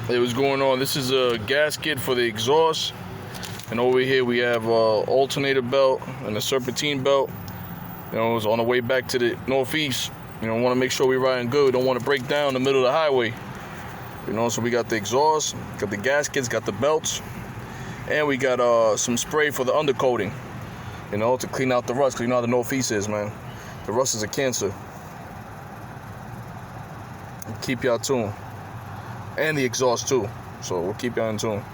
Hey, what's going on? This is a gasket for the exhaust, and over here we have alternator belt and a serpentine belt. You know, it's on the way back to the northeast. You know, want to make sure we're riding good. Don't want to break down in the middle of the highway. You know, so we got the exhaust, got the gaskets, got the belts, and we got some spray for the undercoating. You know, to clean out the rust. 'Cause you know how the northeast is, man. The rust is a cancer. Keep y'all tuned. And the exhaust too. So we'll keep y'all in tune.